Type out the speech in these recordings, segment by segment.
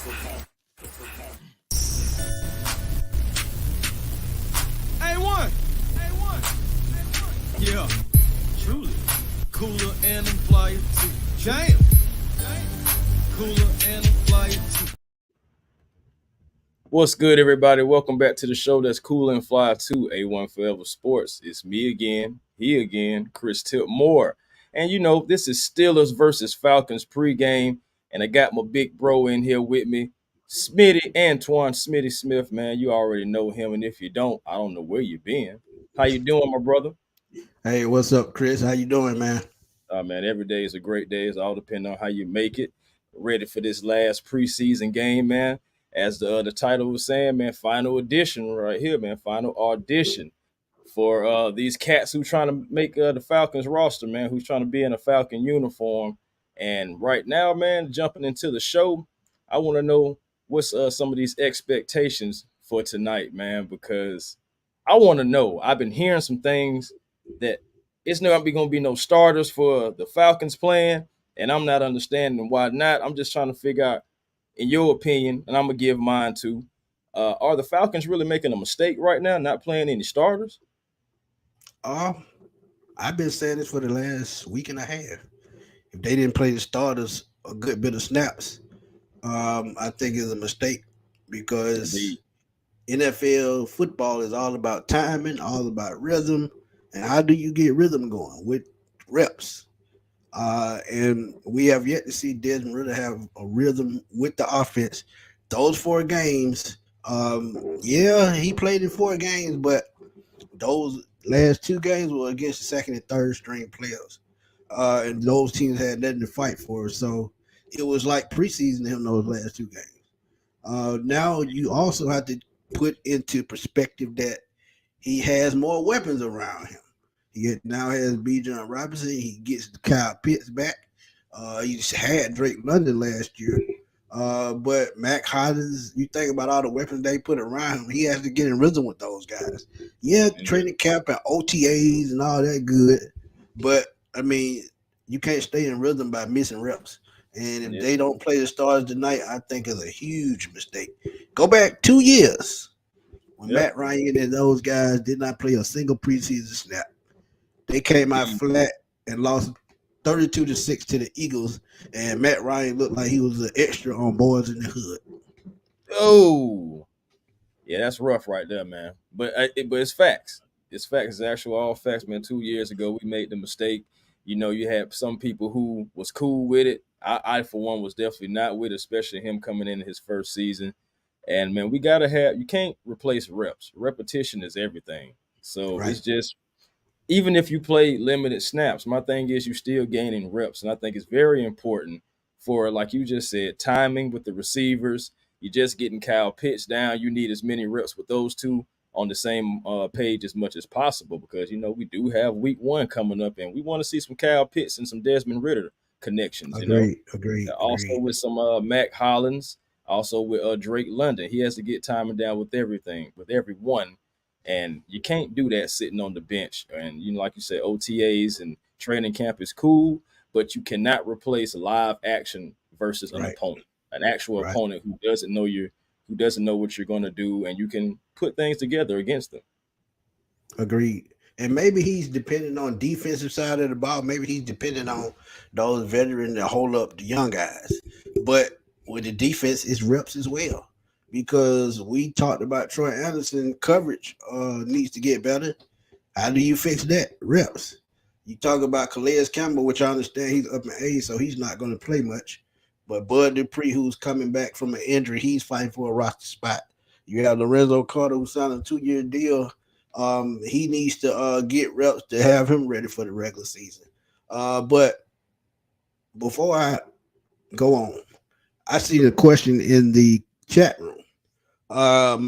A1. Yeah, truly. Cooler and I'm flyer too. Jam. Cooler and I'm flyer too. What's good, everybody? Welcome back to the show that's cool and fly to A1 Forever Sports. It's me again, he again, Chris Tipmore. And you know, this is Steelers versus Falcons pregame. And I got my big bro in here with me, Smitty, Antwon, Smitty Smith, man. You already know him. And if you don't, I don't know where you been. How you doing, my brother? Hey, what's up, Chris? How you doing, man? Man, every day is a great day. It's all depending on how you make it. Ready for this last preseason game, man. As the title was saying, man, final edition right here, man. Final audition for these cats who trying to make the Falcons roster, man. Who's trying to be in a Falcon uniform. And right now, man, jumping into the show, I want to know what's some of these expectations for tonight, man, because I want to know. I've been hearing some things that it's not going to be no starters for the Falcons playing, and I'm not understanding why not. I'm just trying to figure out, in your opinion, and I'm going to give mine too, are the Falcons really making a mistake right now, not playing any starters? I've been saying this for the last week and a half. If they didn't play the starters a good bit of snaps, I think it's a mistake because Indeed. NFL football is all about timing, all about rhythm, and how do you get rhythm going with reps? And we have yet to see Desmond really have a rhythm with the offense. Those 4 games, he played in 4 games, but those last 2 games were against the second and third string players. And those teams had nothing to fight for. So it was like preseason him those last 2 games. Now you also have to put into perspective that he has more weapons around him. He now has Bijan Robinson. He gets Kyle Pitts back. He just had Drake London last year. But Mac Hollins, you think about all the weapons they put around him, he has to get in rhythm with those guys. Yeah, training camp and OTAs and all that good. But, I mean, you can't stay in rhythm by missing reps. And if they don't play the stars tonight, I think it's a huge mistake. Go back 2 years when Matt Ryan and those guys did not play a single preseason snap. They came out flat and lost 32-6 to the Eagles, and Matt Ryan looked like he was an extra on Boys in the Hood. Oh, yeah, that's rough right there, man. But it's facts. It's facts. It's actual all facts, man. 2 years ago, we made the mistake. You know, you had some people who was cool with it. I for one, was definitely not with it, especially him coming in his first season. And, man, you can't replace reps. Repetition is everything. So It's just, even if you play limited snaps, my thing is you're still gaining reps. And I think it's very important for, like you just said, timing with the receivers. You're just getting Kyle Pitts down. You need as many reps with those two on the same page as much as possible because, you know, we do have week 1 coming up, and we want to see some Kyle Pitts and some Desmond Ritter connections. Agreed. Also with some Mac Hollins, also with Drake London. He has to get timing down with everything, with everyone. And you can't do that sitting on the bench. And, you know, like you said, OTAs and training camp is cool, but you cannot replace live action versus an opponent, an actual opponent who doesn't know what you're going to do, and you can put things together against them. Agreed. And maybe he's depending on defensive side of the ball. Maybe he's depending on those veterans that hold up the young guys. But with the defense, it's reps as well. Because we talked about Troy Anderson coverage needs to get better. How do you fix that? Reps. You talk about Calais Campbell, which I understand he's up in age, so he's not going to play much. But Bud Dupree, who's coming back from an injury, he's fighting for a roster spot. You have Lorenzo Carter, who signed a 2-year deal. He needs to get reps to have him ready for the regular season. But before I go on, I see the question in the chat room.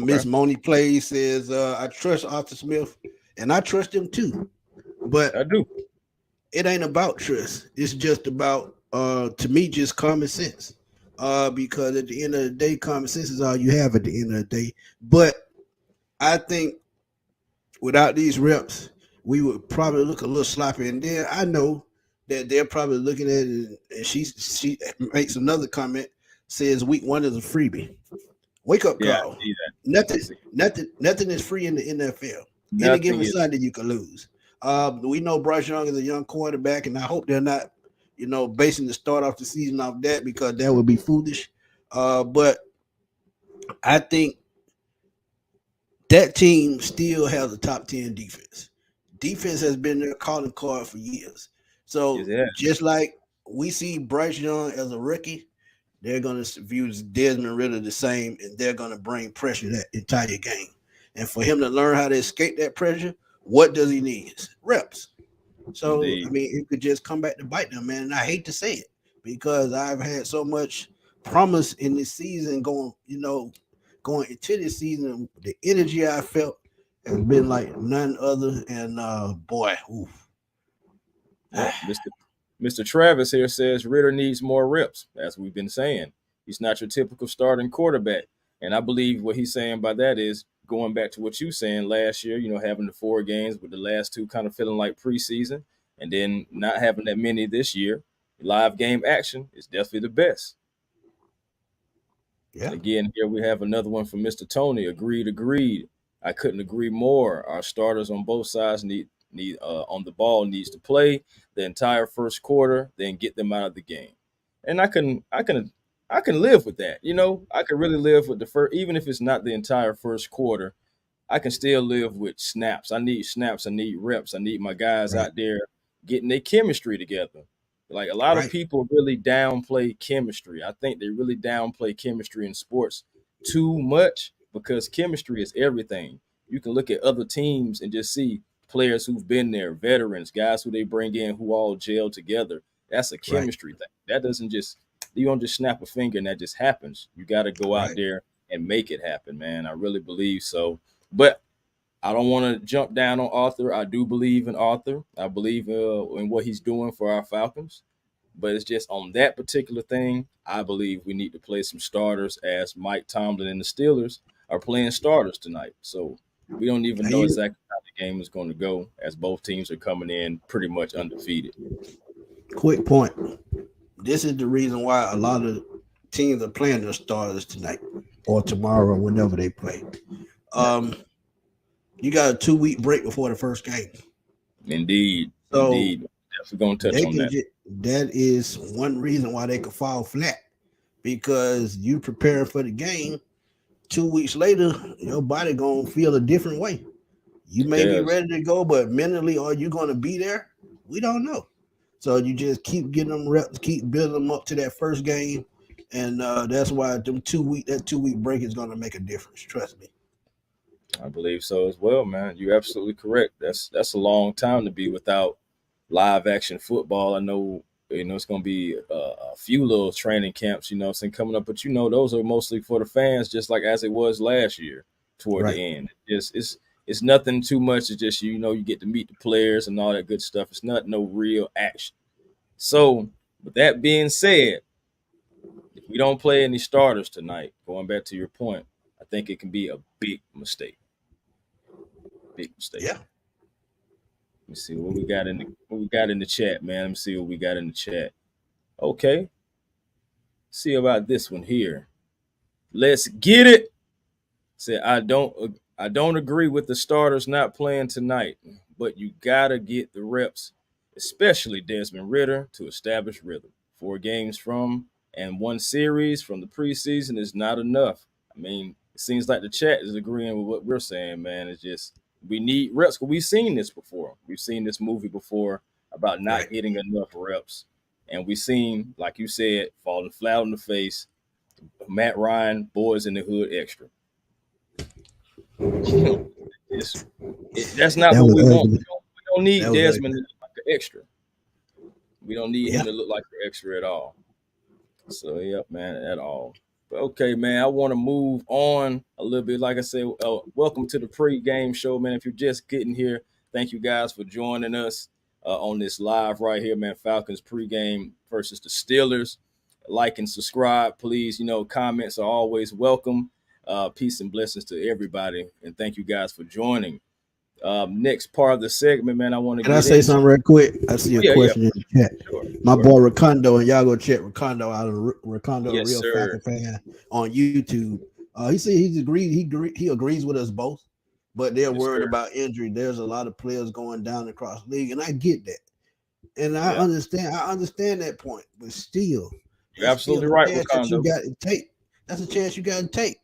Miss Moni Plays says, I trust Arthur Smith, and I trust him too. But I do. It ain't about trust. It's just about, to me, just common sense. Because at the end of the day, common sense is all you have at the end of the day. But I think without these reps, we would probably look a little sloppy. And then I know that they're probably looking at it, and she makes another comment. says week 1 is a freebie. Wake up Yeah, I call. see that. I Nothing, see. nothing is free in the NFL. Any Nothing given is. Sunday you can lose. We know Bryce Young is a young quarterback, and I hope they're not, basing the start off the season off that because that would be foolish. But I think that team still has a top 10 defense. Defense has been their calling card for years. Yes, So yeah. just like we see Bryce Young as a rookie, they're going to view Desmond Ritter the same, and they're going to bring pressure that entire game. And for him to learn how to escape that pressure, what does he need? Reps. So I Indeed. mean, it could just come back to bite them, man. And I hate to say it because I've had so much promise in this season going into this season. The energy I felt has been like none other. And boy, oof. Well, Mr. Travis here says Ritter needs more reps, as we've been saying. He's not your typical starting quarterback. And I believe what he's saying by that is going back to what you saying last year, having the 4 games with the last 2 kind of feeling like preseason, and then not having that many this year. Live game action is definitely the best. Yeah, Again, here we have another one from Mr. Tony. Agreed, agreed. I couldn't agree more. Our starters on both sides need on the ball needs to play the entire first quarter, then get them out of the game. And I can live with that. I can really live with the first, even if it's not the entire first quarter. I can still live with snaps. I need snaps. I need reps. I need my guys right, out there getting their chemistry together. Like a lot of right, people really downplay chemistry. I think they really downplay chemistry in sports too much because chemistry is everything. You can look at other teams and just see players who've been there, veterans, guys who they bring in who all gel together. That's a right, chemistry thing. That doesn't just you don't just snap a finger and that just happens. You got to go out right. there and make it happen, man. I really believe so. But I don't want to jump down on Arthur. I do believe in Arthur. I believe in what he's doing for our Falcons. But it's just on that particular thing, I believe we need to play some starters as Mike Tomlin and the Steelers are playing starters tonight. So we don't even And know you, exactly how the game is going to go as both teams are coming in pretty much undefeated. quick point. This is the reason why a lot of teams are playing their starters tonight or tomorrow, whenever they play. Yeah, Um, you got a 2 week break before the first game, indeed. so Indeed. Definitely going to touch they on can that. get. That is one reason why they could fall flat because you prepare for the game. 2 weeks later, your body gonna feel a different way. You It may be does. ready to go, but mentally, are you gonna be there? We don't know. So you just keep getting them reps, keep building them up to that first game, and that's why that 2 week break is gonna make a difference. Trust me. I believe so as well, man. You're absolutely correct. That's a long time to be without live action football. I know it's going to be a few little training camps, coming up, but those are mostly for the fans, just like as it was last year toward Right. the end. It's nothing too much. It's just you get to meet the players and all that good stuff. It's not no real action. So with that being said, if we don't play any starters tonight, going back to your point, I think it can be a big mistake. Big mistake. Yeah. Let me see what we got in the chat, man. Let me see what we got in the chat. Okay, see about this one here. Let's get it. Say I don't agree with the starters not playing tonight, but you gotta get the reps, especially Desmond Ritter, to establish rhythm. 4 games from and 1 series from the preseason is not enough. I mean, it seems like the chat is agreeing with what we're saying, man. It's just we need reps. We've seen this before. We've seen this movie before about not Right. getting enough reps. And we've seen, like you said, falling flat on the face. Matt Ryan, Boys in the Hood extra. it's, that's not That what was we want. We ugly. don't, we don't need That was ugly. Desmond to look like an extra. We don't need him Yeah. to look like an extra at all. So, yep, man, at all. But okay, man, I want to move on a little bit. Like I said, welcome to the pre-game show, man. If you're just getting here, thank you guys for joining us on this live right here, man. Falcons pre-game versus the Steelers. Like and subscribe, please. Comments are always welcome. Peace and blessings to everybody, and thank you guys for joining. Next part of the segment, man, I want to Can I get say into. something real quick? I see Oh, a yeah, yeah, question in the chat. sure, My sure. boy Ricondo, and y'all go check Ricondo out of Ricondo, a Yes, real sir. Falcon fan on YouTube. He said he agrees with us both, but they're Yes, worried sir. about injury. There's a lot of players going down across the league, and I get that, and I Yeah, understand. I understand that point, but still, you're it's still absolutely a right, chance that you Wakanda. got to take. That's a chance you got to take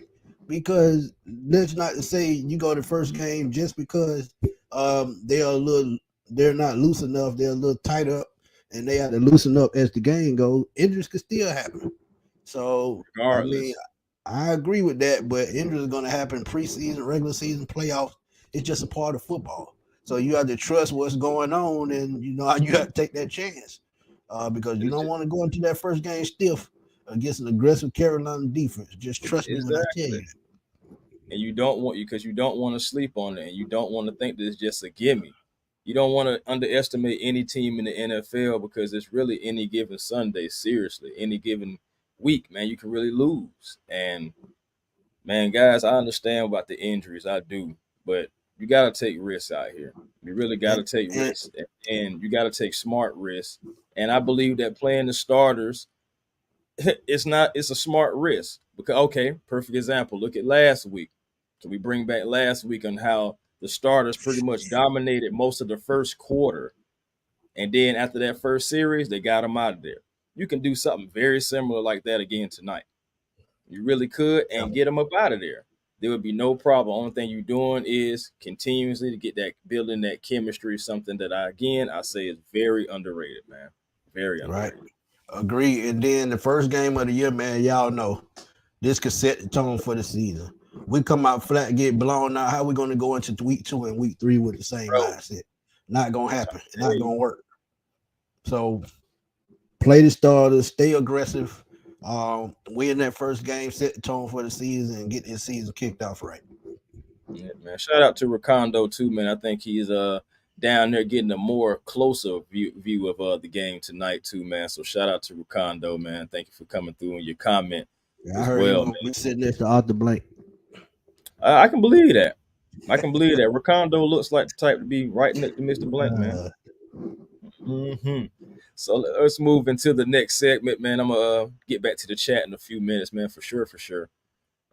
because let's not to say you go to first game just because they are a little they're not loose enough, they're a little tight up, and they have to loosen up as the game goes. Injuries could still happen. So I mean, Regardless, I agree with that, but injuries are going to happen preseason, regular season, playoffs. It's just a part of football. So you have to trust what's going on, and you know you have to take that chance because you it's don't just, want to go into that first game stiff against an aggressive Carolina defense. Just trust me when I tell exactly. you that. And you don't want you because you don't want to sleep on it, and you don't want to think that it's just a gimme. You don't want to underestimate any team in the NFL because it's really any given Sunday. Seriously, any given week, man, you can really lose. And man, guys, I understand about the injuries, I do, but you got to take risks out here. You really got to And, take and risks, and you got to take smart risks. And I believe that playing the starters, it's not. It's a smart risk because okay, perfect example. Look at last week. So we bring back last week on how the starters pretty much dominated most of the first quarter, and then after that first series, they got them out of there. You can do something very similar like that again tonight. You really could, and get them up out of there. There would be no problem. Only thing you're doing is continuously to get that building that chemistry, something that I say is very underrated, man. Very right, underrated. agree. And then the first game of the year, man, y'all know this could set the tone for the season. We come out flat, get blown out. How we going to go into week 2 and week 3 with the same Bro, mindset? Not gonna I'm happen. trying to Not tell you. gonna work. So play the starters, stay aggressive. Win that first game, set the tone for the season, and get this season kicked off right. Yeah, man. Shout out to Ricondo too, man. I think he's down there getting a more closer view of the game tonight too, man. So shout out to Ricondo, man. Thank you for coming through and your comment Yeah, I as heard he well, was man. gonna be sitting next to Arthur Blank. I can believe that. I can believe that. Ricondo looks like the type to be right next to Mr. Blank, man. Uh, hmm So let's move into the next segment, man. I'm gonna get back to the chat in a few minutes, man, for sure, for sure.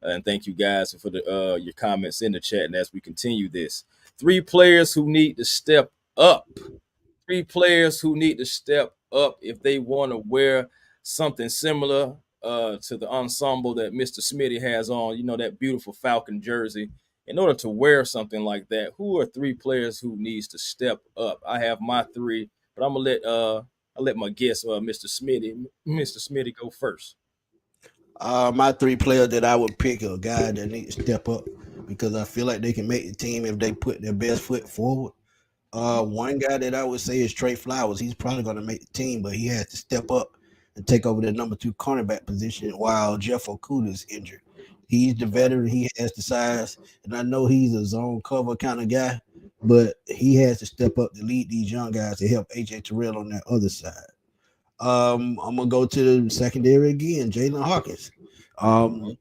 And thank you guys for the your comments in the chat. And as we continue this, three players who need to step up. Three players who need to step up if they want to wear something similar to the ensemble that Mr. Smitty has on. You know that beautiful Falcon jersey. In order to wear something like that, who are three players who needs to step up? I have my three, but I'm gonna let my guest, Mr. Smitty, go first. my three players that I would pick are guys that need to step up because I feel like they can make the team if they put their best foot forward. One guy that I would say is Trey Flowers. He's probably going to make the team, but he has to step up and take over the number 2 cornerback position while Jeff Okuda is injured. He's the veteran. He has the size, and I know he's a zone cover kind of guy, but he has to step up to lead these young guys to help AJ Terrell on that other side. I'm gonna go to the secondary again, Jalen Hawkins. Mhm. Um,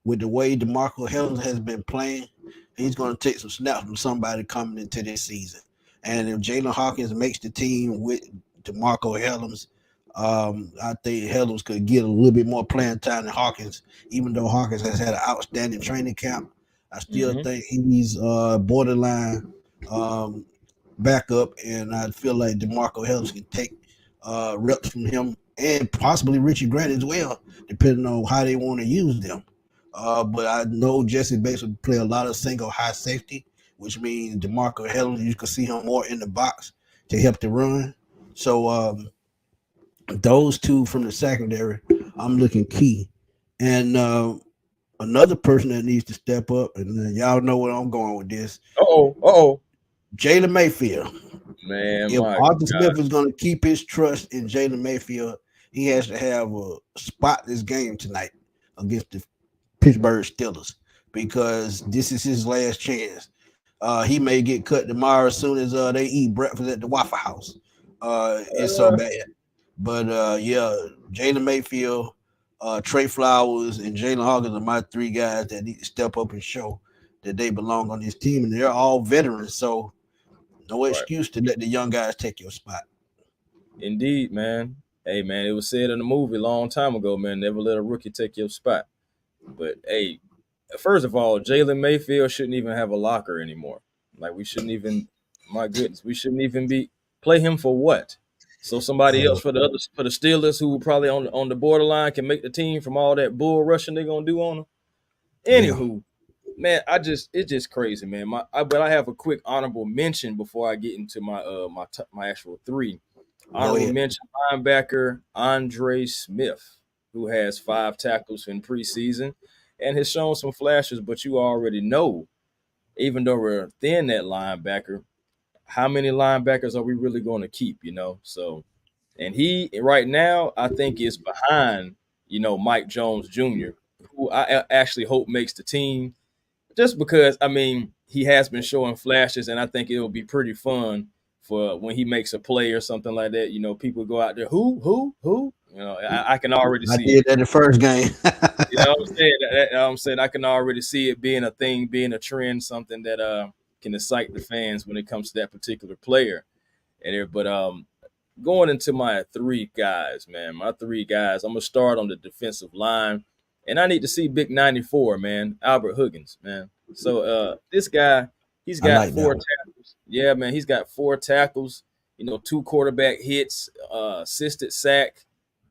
with the way DeMarco Hellens has been playing, he's going to take some snaps from somebody coming into this season. And if Jalen Hawkins makes the team with DeMarco Hellens, I think Hellens could get a little bit more playing time than Hawkins, even though Hawkins has had an outstanding training camp. I still Mhm. think he's borderline um, backup, and I feel like DeMarco Hellens can take reps from him and possibly Richie Grant as well, depending on how they want to use them. But I know Jesse Bates would play a lot of single high safety, which means DeMarco Hellens, you can see him more in the box to help the run. So those two from the secondary, I'm looking key. And another person that needs to step up, and y'all know where I'm going with this, Uh oh. Jalen Mayfield. Man, If my Arthur Smith God. is going to keep his trust in Jalen Mayfield, he has to have a spotless game tonight against the Pittsburgh Steelers because this is his last chance. He may get cut tomorrow as soon as they eat breakfast at the Waffle House. It's so Uh, bad. But yeah, Jalen Mayfield, Trey Flowers, and Jalen Hawkins are my three guys that need to step up and show. that they belong on this team, and they're all veterans. So no Right. excuse to let the young guys take your spot. Indeed, man. Hey, man, it was said in a movie a long time ago, man, never let a rookie take your spot. But hey, first of all, Jalen Mayfield shouldn't even have a locker anymore. Like we shouldn't even, my goodness, we shouldn't even be play him for what? So somebody else for the Steelers who probably on the borderline can make the team from all that bull rushing they're gonna do on them. Yeah. Anywho, man, it's just crazy, man. But I have a quick honorable mention before I get into my actual three. Go Honorable ahead. mention linebacker Andre Smith, who has 5 tackles in preseason and has shown some flashes, but you already know, even though we're thin at linebacker, how many linebackers are we really going to keep, you know? So, and he right now, I think, is behind, Mike Jones Jr., who I actually hope makes the team just because, I mean, he has been showing flashes, and I think it'll be pretty fun for when he makes a play or something like that. People go out there, who? I can already I see it. did that the first game. You know what I'm saying? I'm saying I can already see it being a thing, being a trend, something that can excite the fans when it comes to that particular player. But going into my 3 guys, man, I'm gonna start on the defensive line, and I need to see Big 94, man, Albert Huggins, man. So this guy, he's I got like that 4 one. tackles. Yeah, man, he's got 4 tackles. 2 quarterback hits, assisted sack.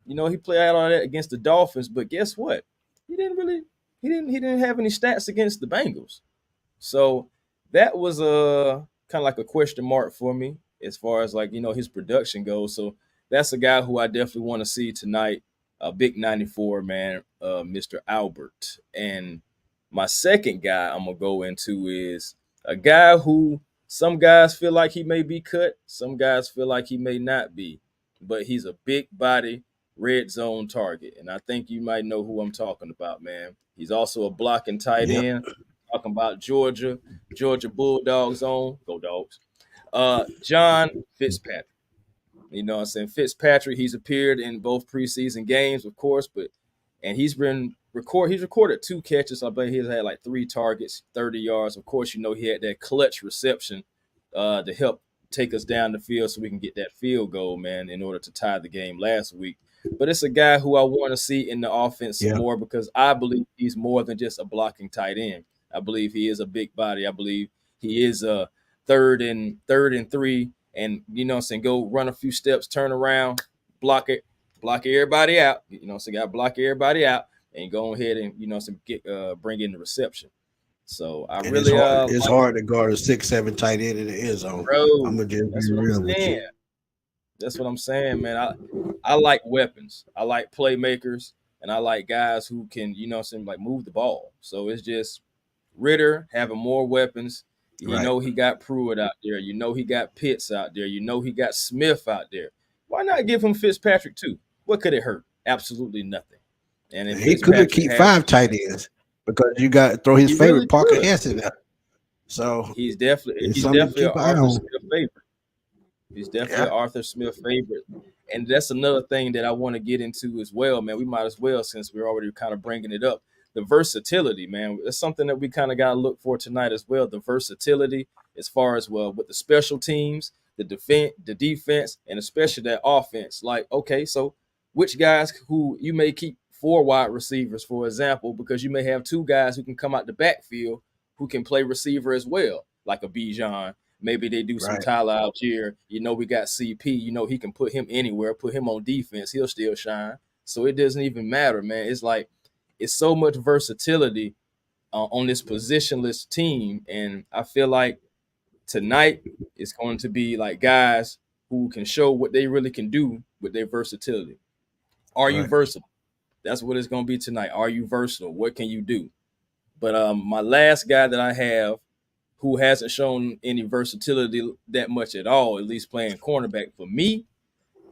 He played out all that against the Dolphins, but guess what? He didn't really he didn't have any stats against the Bengals. So that was a kind of like a question mark for me as far as like his production goes. So that's a guy who I definitely want to see tonight. Big 94 man, Mr. Albert. And my second guy I'm gonna go into is a guy who some guys feel like he may be cut, some guys feel like he may not be, but he's a big body red zone target, and I think you might know who I'm talking about, man. He's also a blocking tight Yep. end. Talking about Georgia Bulldogs on, go Dogs. John Fitzpatrick. You know what I'm saying? Fitzpatrick, he's appeared in both preseason games, of course, and he's recorded 2 catches. I believe he's had like 3 targets, 30 yards. Of course, he had that clutch reception to help take us down the field so we can get that field goal, man, in order to tie the game last week. But it's a guy who I want to see in the offense some Yeah. more because I believe he's more than just a blocking tight end. I believe he is a big body. I believe he is a third and 3, and what I'm saying, go run a few steps, turn around, block everybody out. So got to block everybody out and go ahead and get bring in the reception. So I And it's really hard. It's like, hard to guard a 6'7" tight end in the end zone. I'm bro. gonna just That's be what I'm real with saying. you. That's what I'm saying, man. I like weapons. I like playmakers, and I like guys who can, like move the ball. So it's just Ritter having more weapons. Right. He got Pruitt out there. He got Pitts out there. He got Smith out there. Why not give him Fitzpatrick too? What could it hurt? Absolutely nothing. And if He could Fitzpatrick keep has, 5 tight ends because you got to throw his he favorite really Parker could. Hesse out. So He's definitely it's he's something to definitely an keep an eye Arthur on. Smith favorite. He's definitely Yeah. an Arthur Smith favorite. And that's another thing that I want to get into as well, man. We might as well, since we're already kind of bringing it up, the versatility, man. That's something that we kind of got to look for tonight as well. The versatility as far as, well, with the special teams, the defense, and especially that offense. Like, okay, so which guys who you may keep 4 wide receivers, for example, because you may have 2 guys who can come out the backfield who can play receiver as well, like a Bijan. Maybe they do some Right. Tyler Algier. We got CP. He can put him anywhere, put him on defense. He'll still shine. So it doesn't even matter, man. It's like it's so much versatility on this positionless team. And I feel like tonight it's going to be like guys who can show what they really can do with their versatility. Are you Right. versatile? That's what it's going to be tonight. Are you versatile? What can you do? But my last guy that I have who hasn't shown any versatility that much at all, at least playing cornerback for me,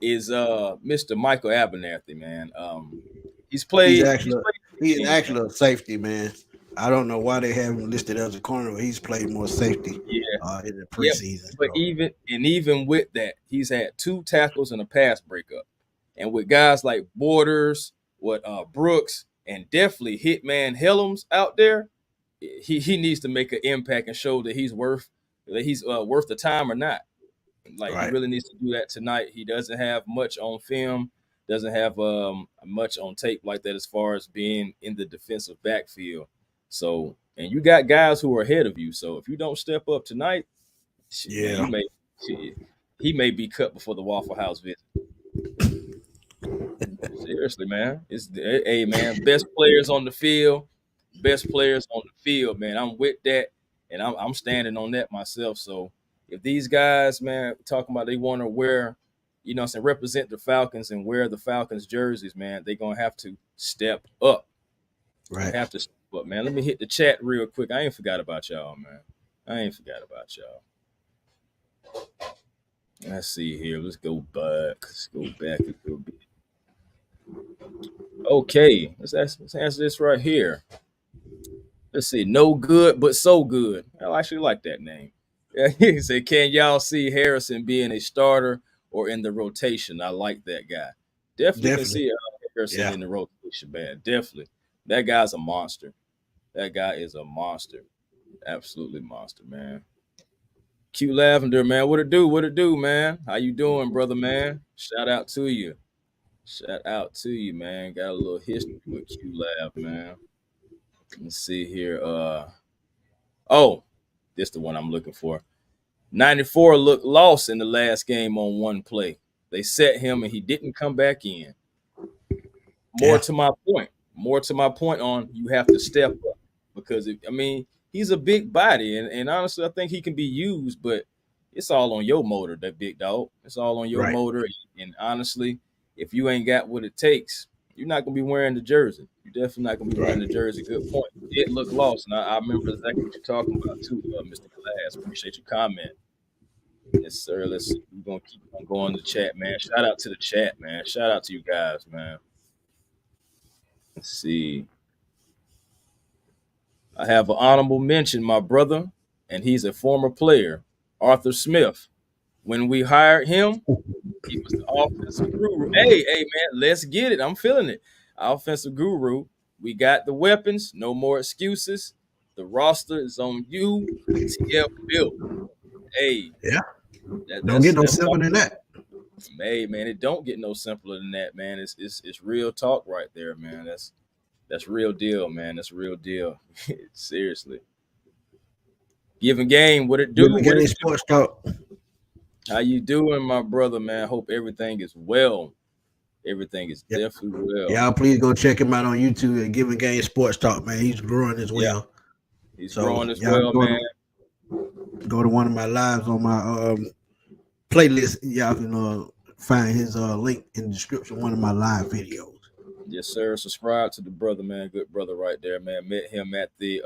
is Mr. Michael Abernathy, man. He's He's played actually he's games, man. actually a safety, man. I don't know why they have him listed as a corner, but he's played more safety Yeah, in the yep. preseason. But So even with that, he's had 2 tackles and a pass breakup. And with guys like Borders, Brooks, and definitely Hitman Helms out there, he needs to make an impact and show that he's worth the time or not. Like he Right. really needs to do that tonight. He doesn't have much on film, doesn't have much on tape like that as far as being in the defensive backfield. So, and you got guys who are ahead of you. So if you don't step up tonight, shit, man, Yeah. shit, he may be cut before the Waffle House visit. Seriously, man. Hey man, best players on the field, best players on the field, man. I'm with that, and I'm standing on that myself. So if these guys, man, talking about they want to wear, what I'm saying, represent the Falcons and wear the Falcons jerseys, man, they're gonna have to step up. Gonna Right. have to step up, man. Let me hit the chat real quick. I ain't forgot about y'all, man. I ain't forgot about y'all. Let's see here. Let's go back. Let's go back a little bit. Okay, let's answer this right here. Let's see. No good, but so good. I actually like that name. Yeah, he said, "Can y'all see Harrison being a starter or in the rotation?" I like that guy. Definitely can Definitely. see Harrison Yeah. in the rotation, man. Definitely. That guy's a monster. That guy is a monster. Absolutely monster, man. Q Lavender, man. What it do? What it do, man? How you doing, brother, man? Shout out to you. Shout out to you, man. Got a little history with Q Lab, man. Let's see here. Oh, this the one I'm looking for. 94 looked lost in the last game on one play. They set him and he didn't come back in. More Yeah. to my point. More to my point on you have to step up because he's a big body and honestly I think he can be used, but it's all on your motor, that big dog. It's all on your Right. motor. And honestly, if you ain't got what it takes, you're not gonna be wearing the jersey. You're definitely not gonna be wearing Right. the jersey. Good point. It looked lost, and I remember exactly what you're talking about too, Mr. Glass. Appreciate your comment. Yes, sir. Let's see. We're gonna keep on going to the chat, man. Shout out to the chat, man. Shout out to you guys, man. Let's see. I have an honorable mention, my brother, and he's a former player, Arthur Smith. When we hired him, he was the offensive guru. Hey, man, let's get it. I'm feeling it. Offensive guru. We got the weapons. No more excuses. The roster is on you. TF built. Hey, Yeah. that, Don't that's get no that's simpler than that. hey man. It don't get no simpler than that, man. It's real talk right there, man. That's real deal, man. That's real deal. Seriously. Giving game. What it do? Giving What it game sports talk. How you doing, my brother, man? Hope everything is well. Everything is Yeah. definitely well. Y'all please go check him out on YouTube at Giving Game Sports Talk, man. He's growing as Yeah, well. he's So growing as y'all well, man. go to one of my lives on my playlist. Y'all can find his link in the description of one of my live videos. Yes, sir. Subscribe to the brother, man. Good brother right there, man. Met him at the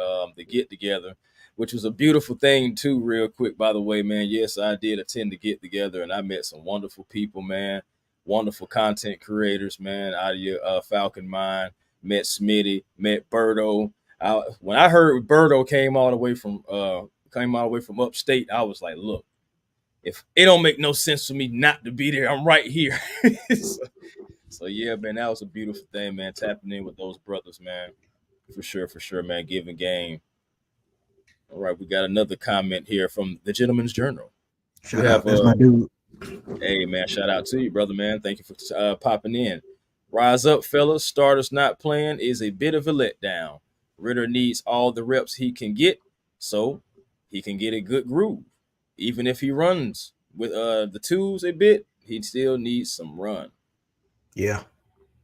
get together, which was a beautiful thing too. Real quick, by the way, man. Yes, I did attend the get together, and I met some wonderful people, man. Wonderful content creators, man. Out of your Falcon mind. Met Smitty. Met Birdo. When I heard Birdo came all the way from upstate, I was like, look, if it don't make no sense for me not to be there, I'm right here. So yeah, man, that was a beautiful thing, man. Tapping in with those brothers, man. For sure, man. Giving game. All right, we got another comment here from the Gentleman's Journal. We Shout out. have That's my dude. hey man, shout out to you, brother, man. Thank you for popping in. Rise up, fellas. Starters not playing is a bit of a letdown. Ritter needs all the reps he can get, so he can get a good groove. Even if he runs with the twos a bit, he still needs some run. Yeah.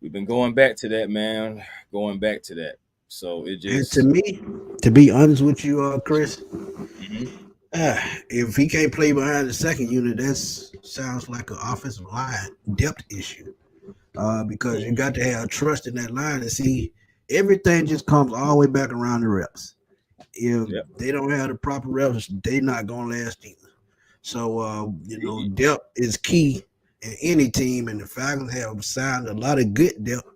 We've been going back to that, man. Going back to that. So it And to just me, to be honest with you, Chris, mhm. if he can't play behind the second unit, that sounds like an offensive line depth issue. Because you got to have trust in that line and see everything just comes all the way back around the reps. If Yep. they don't have the proper reps, they not gonna last either. So depth is key in any team, and the Falcons have signed a lot of good depth.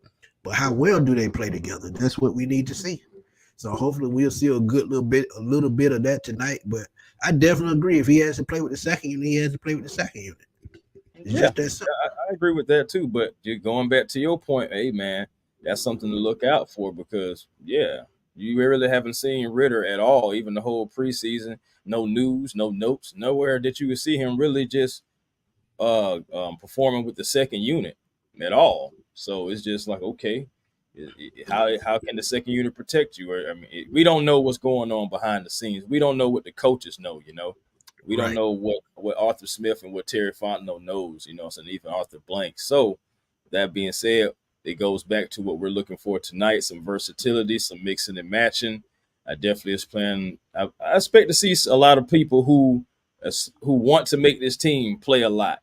But how well do they play together? That's what we need to see. So hopefully we'll see a little bit of that tonight. But I definitely agree. If he has to play with the second unit, he has to play with the second unit. It's Yeah, just that simple. I agree with that too. But going back to your point, hey man, that's something to look out for because yeah, You really haven't seen Ritter at all, even the whole preseason. No news, no notes, nowhere that you could see him really just performing with the second unit at all. So it's just like, okay, how can the second unit protect you? Or, I mean, we don't know what's going on behind the scenes. We don't know what the coaches know. We don't Right. know what Arthur Smith and what Terry Fontenot knows. So even Arthur Blank. So that being said, it goes back to what we're looking for tonight: some versatility, some mixing and matching. I definitely is planning. I expect to see a lot of people who want to make this team play a lot.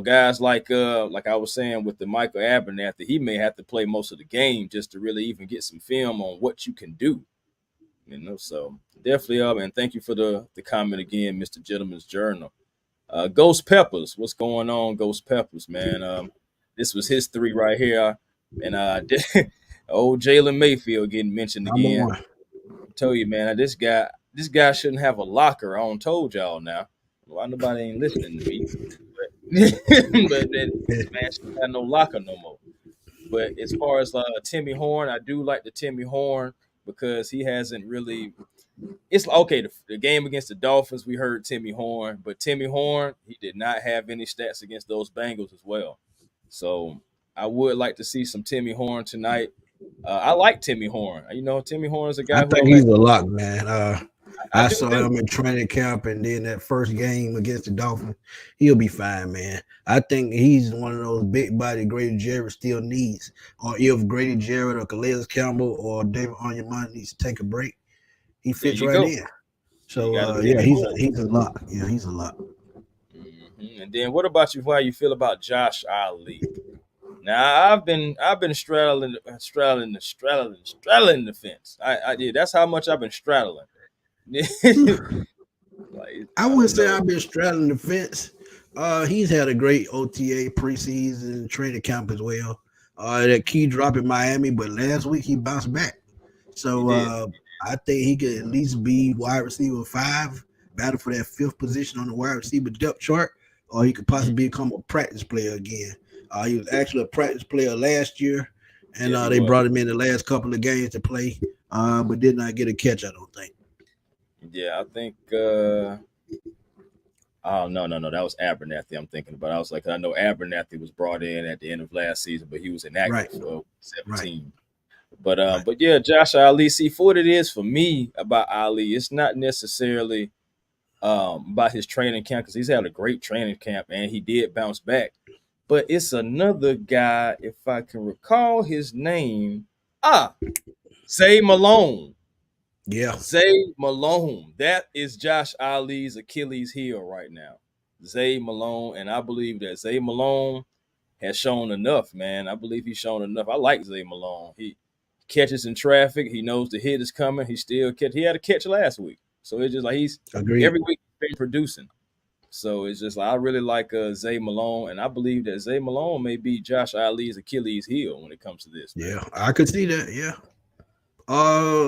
Guys like I was saying with the Michael Abernathy, he may have to play most of the game just to really even get some film on what you can do. So definitely and thank you for the comment again, Mr. Gentleman's Journal. Ghost Peppers, what's going on, Ghost Peppers, man? This was his three right here. And old Jalen Mayfield getting mentioned Number again. one. I tell you, man, this guy shouldn't have a locker. I don't told y'all now. Why nobody ain't listening to me? But then this man shouldn't have no locker no more. But as far as Timmy Horn, I do like the Timmy Horn because he hasn't really. It's okay. The game against the Dolphins, we heard Timmy Horn, but Timmy Horn, he did not have any stats against those Bengals as well. So I would like to see some Timmy Horn tonight. I like Timmy Horn. Timmy Horn is a I guy who think I he's like. a lock, man. I I do saw too. him in training camp, and then that first game against the Dolphins, he'll be fine, man. I think he's one of those big body Grady Jarrett still needs, or if Grady Jarrett or Calais Campbell or David Onyemata needs to take a break, he There fits you right go. in. You So got a yeah, Timmy he's Horn. a lock. Yeah, he's a lock. And then what about you? How you feel about Josh Ali? Now I've been straddling the fence. I did. That's how much I've been straddling. Like I I wouldn't don't say know. I've been straddling the fence. He's had a great OTA preseason training camp as well. That key drop in Miami, but last week he bounced back. He So did. I think he could at least be wide receiver 5, battle for that 5th position on the wide receiver depth chart, or he could Mhm. possibly become a practice player again. He was actually a practice player last year, and Yeah, he they was. brought him in the last couple of games to play, but did not get a catch, I don't think. Yeah, I think. Oh no, that was Abernathy. I'm thinking about. I was like, I know Abernathy was brought in at the end of last season, but he was inactive Right, for right, 17. But right. but yeah, Josh Ali. See, for what it is for me about Ali, it's not necessarily about his training camp because he's had a great training camp and he did bounce back. But it's another guy, if I can recall his name. Zay Malone. Yeah, Zay Malone. That is Josh Ali's Achilles heel right now. Zay Malone. And I believe that Zay Malone has shown enough, man. I believe he's shown enough. I like Zay Malone. He catches in traffic. He knows the hit is coming. He still catch. He had a catch last week. So it's just like he's agreed. every week he's been producing. So it's just like I really like Zay Malone, and I believe that Zay Malone may be Josh Ali's Achilles heel when it comes to this, man. Yeah, I could see that. Yeah.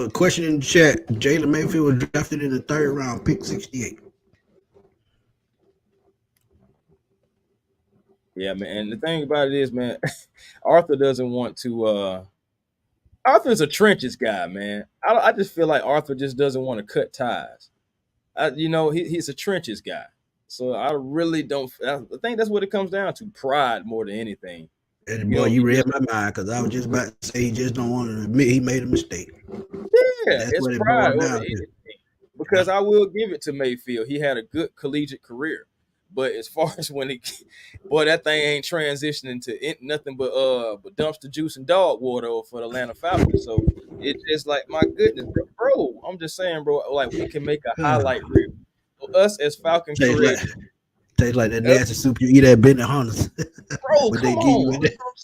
Question in the chat: Jalen Mayfield was drafted in the 3rd round, pick 68. Yeah, man. And the thing about it is, man, Arthur doesn't want to. Arthur's a trenches guy, man. I just feel like Arthur just doesn't want to cut ties. He's a trenches guy. So I really don't. I think that's what it comes down to: pride more than anything. And You boy, know, you you read just my mind because I was just about to say he just don't want to admit he made a mistake. yeah, That's it's what it pride boils more than down to. anything. Yeah, Because I will give it to Mayfield. He had a good collegiate career. But as far as when he, boy, that thing ain't transitioning to nothing but dumpster juice and dog water for the Atlanta Falcons. So it's just like my goodness, bro. I'm just saying, bro. Like we can make a highlight reel. Us as Falcon tastes like creators, tastes like that us, nasty soup you eat at Benny Hunters. bro. What they Come give you on, in that's there. what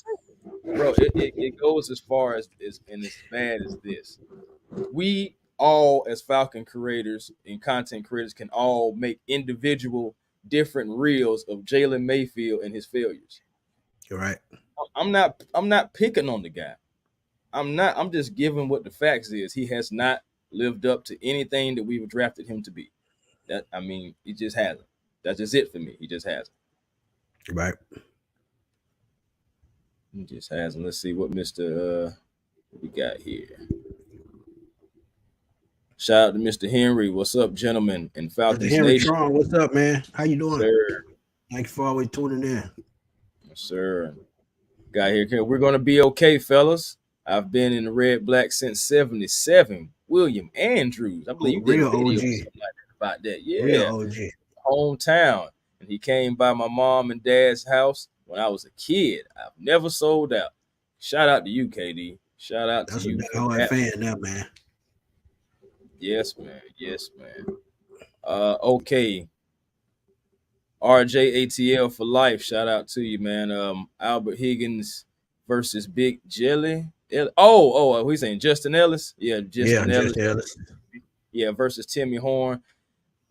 I'm saying, bro. It goes as far as and as bad as this. We all as Falcon creators and content creators can all make individual different reels of Jalen Mayfield and his failures. You're right. I'm not picking on the guy. I'm just giving what the facts is. He has not lived up to anything that we've drafted him to be. He just hasn't. That's just it for me. He just hasn't. You're right. He just hasn't. Let's see what Mr. We got here. Shout out to Mr. Henry. What's up, gentlemen, and Mr. Falcons Henry Nation? Tron, what's up, man? How you doing? Sir. Thank you for always tuning in. Yes, sir. Got here. We're gonna be okay, fellas. I've been in the red black since '77. William Andrews. I believe you did a Real video or OG. something like that about that. Real Yeah. OG. Hometown. And he came by my mom and dad's house when I was a kid. I've never sold out. Shout out to you, KD. Shout out That's to a you. diehard fan now, man. Yes, man. Yes, man. Okay. RJ ATL for life. Shout out to you, man. Albert Higgins versus Big Jelly. He's saying Justin Ellis. Yeah, Justin Ellis. Just Ellis. Yeah, versus Timmy Horn.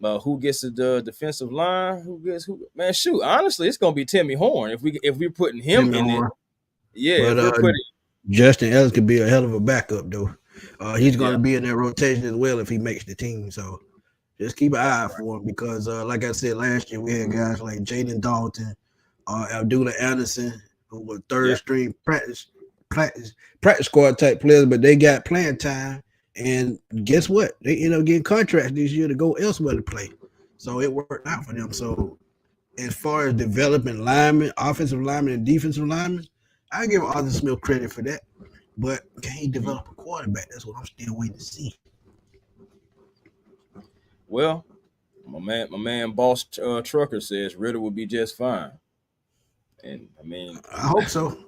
Who gets the defensive line? Who gets who? Man, shoot. Honestly, it's gonna be Timmy Horn if we're putting him Timmy in Horn. it. Yeah, But if we're putting. Justin Ellis could be a hell of a backup, though. He's going to Yeah. be in that rotation as well if he makes the team. So just keep an eye out for him because, like I said last year, we had guys like Jaden Dalton, Abdullah Anderson, who were third string practice squad type players, but they got playing time. And guess what? They end up getting contracts this year to go elsewhere to play. So it worked out for them. So as far as developing linemen, offensive linemen, and defensive linemen, I give Arthur Smith credit for that. But can he develop a quarterback? That's what I'm still waiting to see. Well, my man, Boss Trucker says Ritter will be just fine. And I mean, I hope so.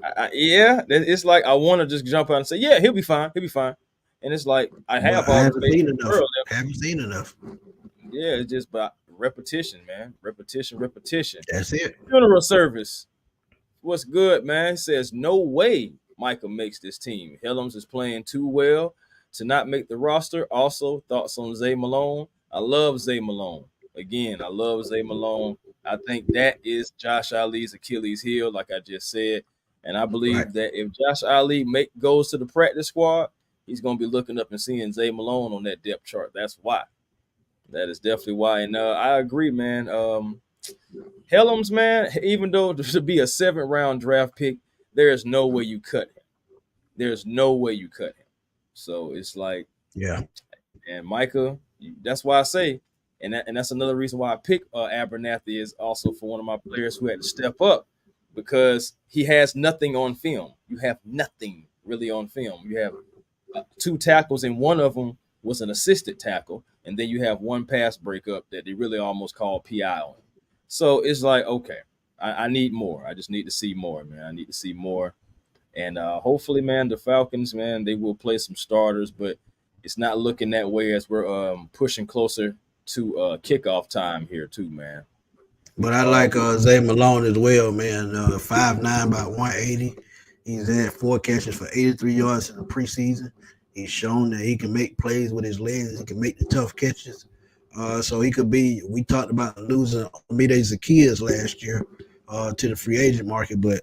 It's like I want to just jump out and say, yeah, he'll be fine. He'll be fine. And it's like I have But I all haven't the faith seen in the enough. world. Haven't seen enough. Yeah, it's just about repetition, man. Repetition. That's it. Funeral service. What's good, man? He says, no way Michael makes this team. Helms is playing too well to not make the roster. Also, thoughts on Zay Malone. I love Zay Malone. Again, I love Zay Malone. I think that is Josh Ali's Achilles heel, like I just said. And I believe that if Josh Ali goes to the practice squad, he's going to be looking up and seeing Zay Malone on that depth chart. That's why. That is definitely why. And I agree, man. Helms, man, even though to be a 7th-round draft pick, there is no way you cut him. There's no way you cut him. So it's like, yeah. And Micah, that's why I say, and that's another reason why I picked Abernathy is also for one of my players who had to step up because he has nothing on film. You have nothing really on film. You have 2 tackles, and one of them was an assisted tackle, and then you have 1 pass breakup that they really almost called PI on. So it's like, okay, I need more. I just need to see more, man. I need to see more. And hopefully, man, the Falcons, man, they will play some starters, but it's not looking that way as we're pushing closer to kickoff time here too, man. But I like Zay Malone as well, man. 5'9", about 180. He's had 4 catches for 83 yards in the preseason. He's shown that he can make plays with his legs. He can make the tough catches. So he could be. We talked about losing Olamide Zaccheaus last year to the free agent market, but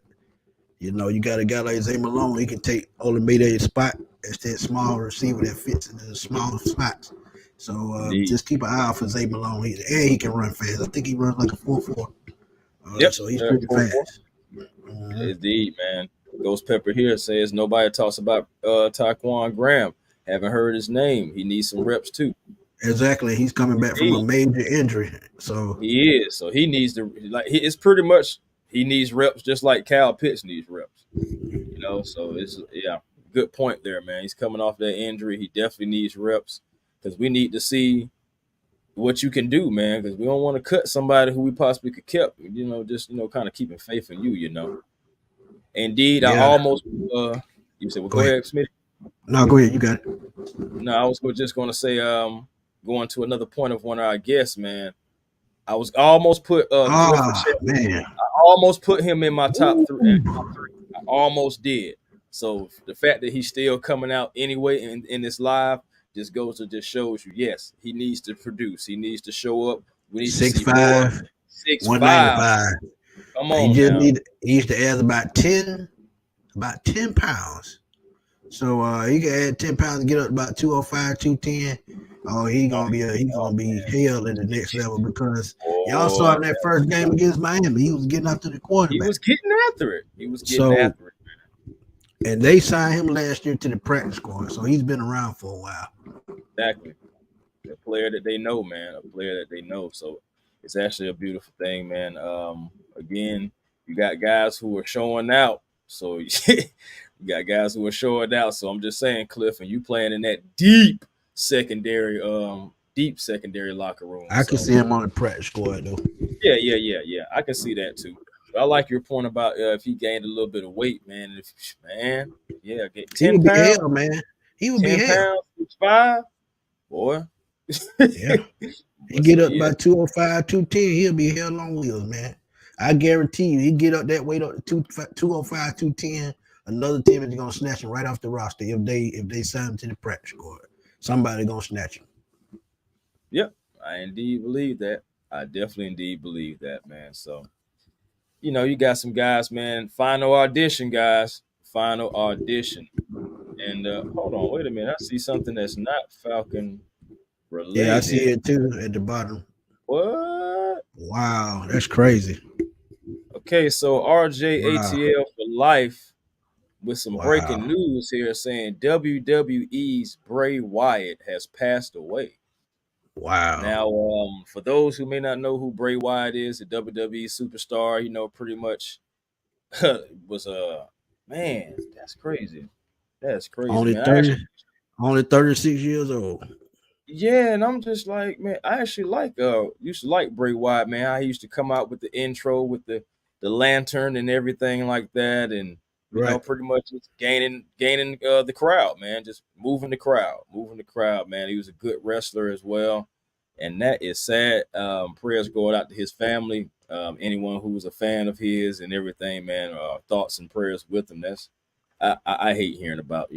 you know you got a guy like Zay Malone. He can take Olamide's spot as that small receiver that fits into the small spots. So just keep an eye out for Zay Malone. He can run fast. I think he runs like a 4.4. So he's pretty fast. Indeed, man. Ghost Pepper here says nobody talks about Taquan Graham. Haven't heard his name. He needs some reps too. Exactly. He's coming back from a major injury. So he is. So he needs to it's pretty much he needs reps just like Kyle Pitts needs reps. You know, so it's good point there, man. He's coming off that injury. He definitely needs reps because we need to see what you can do, man, because we don't want to cut somebody who we possibly could keep, just kind of keeping faith in you, Indeed, I almost you said, well, go ahead, Smitty. No, go ahead. You got it. No, I was just going to say, going to another point of one of our guests, man. I was almost put man. I almost put him in my top 3. I almost did. So the fact that he's still coming out anyway in this live just goes to just shows you, yes, he needs to produce. He needs to show up. We need 6'5", 195. Come on, he used to add about 10 pounds. So he can add 10 pounds and get up to about 205, 210. Oh, he's gonna be hell at the next level because y'all saw him that first game against Miami. He was getting after the quarterback. He was getting after it. Man. And they signed him last year to the practice squad, so he's been around for a while. Exactly. A player that they know, man. A player that they know. So it's actually a beautiful thing, man. Again, you got guys who are showing out. So you got guys who are showing out. So I'm just saying, Cliff, and you playing in that deep secondary locker room. I can So see him on the practice squad though. yeah. I can see that too. But I like your point about if he gained a little bit of weight, man. If man, yeah, get He 10 would be pounds, hell, man. He would be 10 hell. pounds, 5, boy. Yeah. He But get so up yeah, by 205, 210, he'll be hell on wheels, man. I guarantee you, he get up that weight up to 205, 210. Another team is gonna snatch him right off the roster if they sign him to the practice squad. Somebody gonna snatch him. yep. I indeed believe that. I definitely indeed believe that, man. So you got some guys, man. Final audition, guys. Final audition. And hold on, wait a minute. I see something that's not Falcon Yeah, I see related. it too at the bottom. What? Wow, that's crazy. Okay, so RJ Wow, ATL for life with some breaking wow, news here saying WWE's Bray Wyatt has passed away. wow, Now, for those who may not know who Bray Wyatt is, a WWE superstar, pretty much was a man. That's crazy. That's crazy, only man. I 30, actually, only 36 years old. yeah, and I'm just like, man, I actually used to like Bray Wyatt, man. How he used to come out with the intro with the lantern and everything like that, and Right. pretty much just gaining the crowd, man. Just moving the crowd, man. He was a good wrestler as well, and that is sad. Prayers going out to his family, anyone who was a fan of his and everything, man. Thoughts and prayers with him. I hate hearing about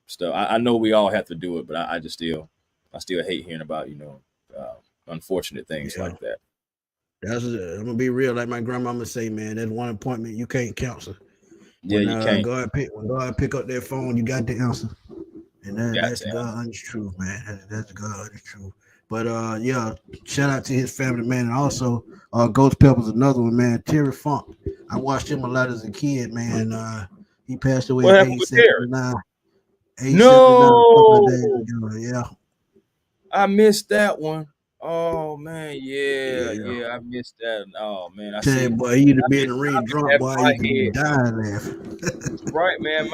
stuff. I know we all have to do it, but I still hate hearing about uh, unfortunate things Yeah. like that. I'm gonna be real, like my grandmama say, man. That's one appointment you can't cancel. Yeah, you can't. When God pick up that phone, you got the answer, and Got that's to the have. God honest truth, man. That's the God honest truth. But yeah, shout out to his family, man, and also Ghost Pepper's another one, man. Terry Funk, I watched him a lot as a kid, man. He passed away What at happened age with Derek? 79. Age 79 a couple of days No, ago. Yeah, I missed that one. Oh man, yeah. yeah, I missed that. Oh man, I Tell you, see. boy, he'd have I've been been, in the ring I've been drunk, having boy. my You could be head dying laughing. right, man.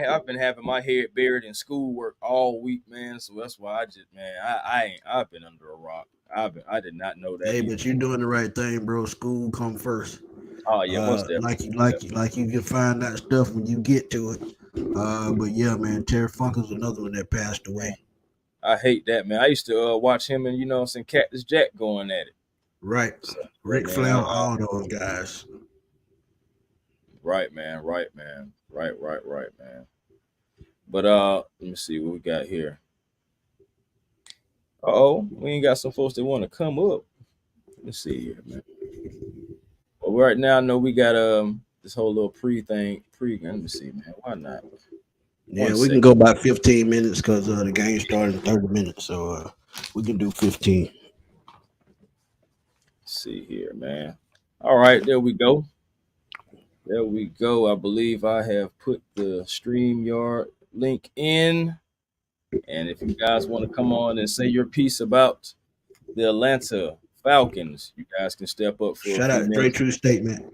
I've been having my head buried in schoolwork all week, man. So that's why I've been under a rock. I did not know that Hey, either. but you're doing the right thing, bro. School come first. Oh yeah, most Like definitely. you, like you can find that stuff when you get to it. But yeah, man, Terry Funk is another one that passed away. I hate that, man. I used to watch him and some Cactus Jack going at it. Right, So yeah, Ric man. Flair, all those guys. Right, man. Right, man. Right, man. But let me see what we got here. Oh, we ain't got some folks that want to come up. Let's see here, man. Well, right now I know we got this whole little pre. Let me see, man. Why not? Yeah, One we can second. go about 15 minutes because the game started in 30 minutes, so we can do 15. Let's see here, man. All right, there we go. There we go. I believe I have put the StreamYard link in. And if you guys want to come on and say your piece about the Atlanta Falcons, you guys can step up for a Shout few out Dre minutes. True Statement.